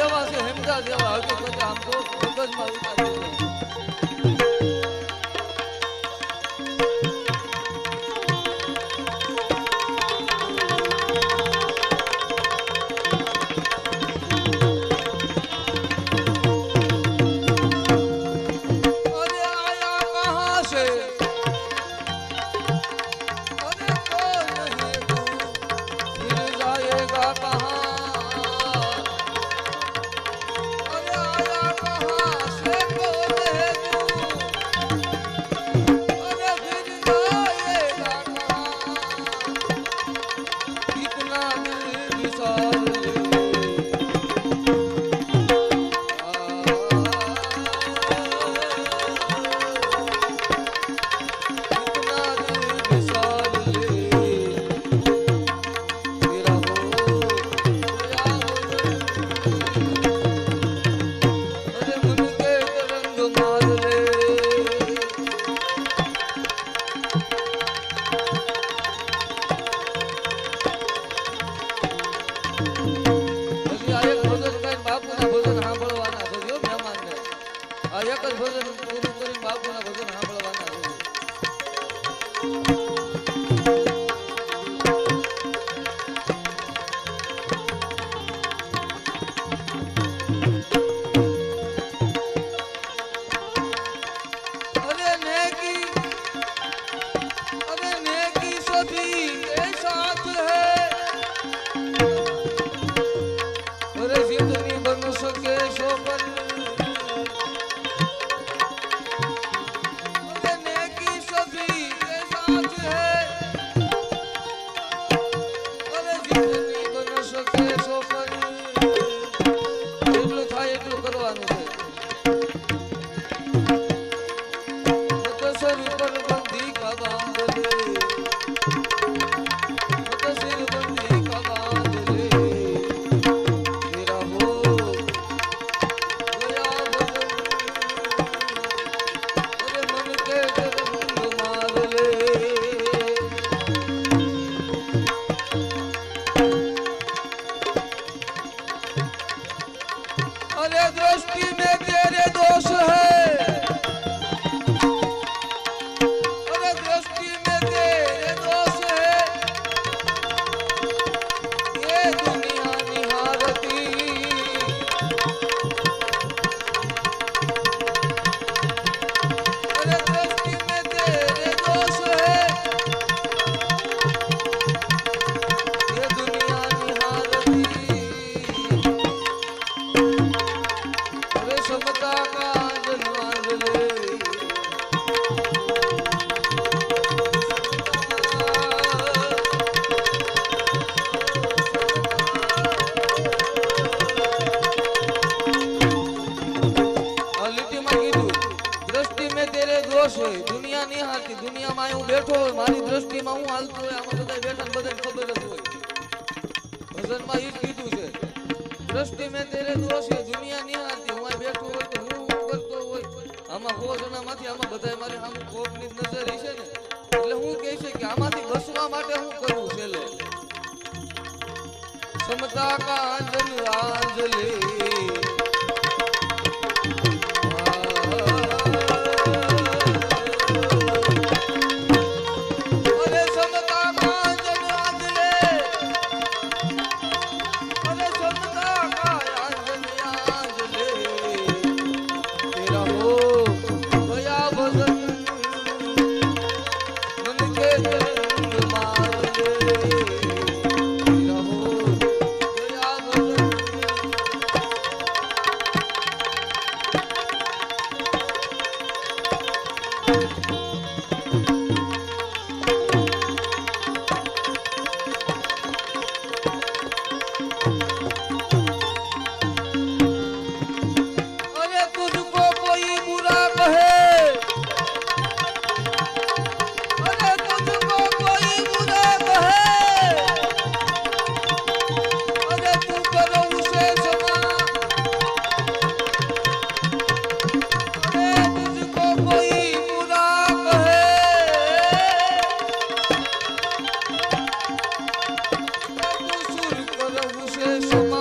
જેવા છે હેમજા જેવા હકીકત આમ તો મગજમાં ઉતારી દે. દુનિયા નહીં હાલતી, દુનિયામાં હું બેઠો હોય મારી દ્રષ્ટિમાં હું હાલતો હોય આમાં બધા બેઠા બધાને ખબર જ હોય. ભજનમાં ઈ જ કીધું છે, દ્રષ્ટિ મેં તેરે દોષ છે, દુનિયા નહીં હાલતી. હું અહીં બેઠો હોય તો હું કરતો હોય આમાં 100 જણામાંથી આમાં બધા મારી સામે કોકની નજર હશે ને, એટલે હું કહે છે કે આમાંથી બસવા માટે હું કરવું છે. લે સમતા કાંજન આંજલી so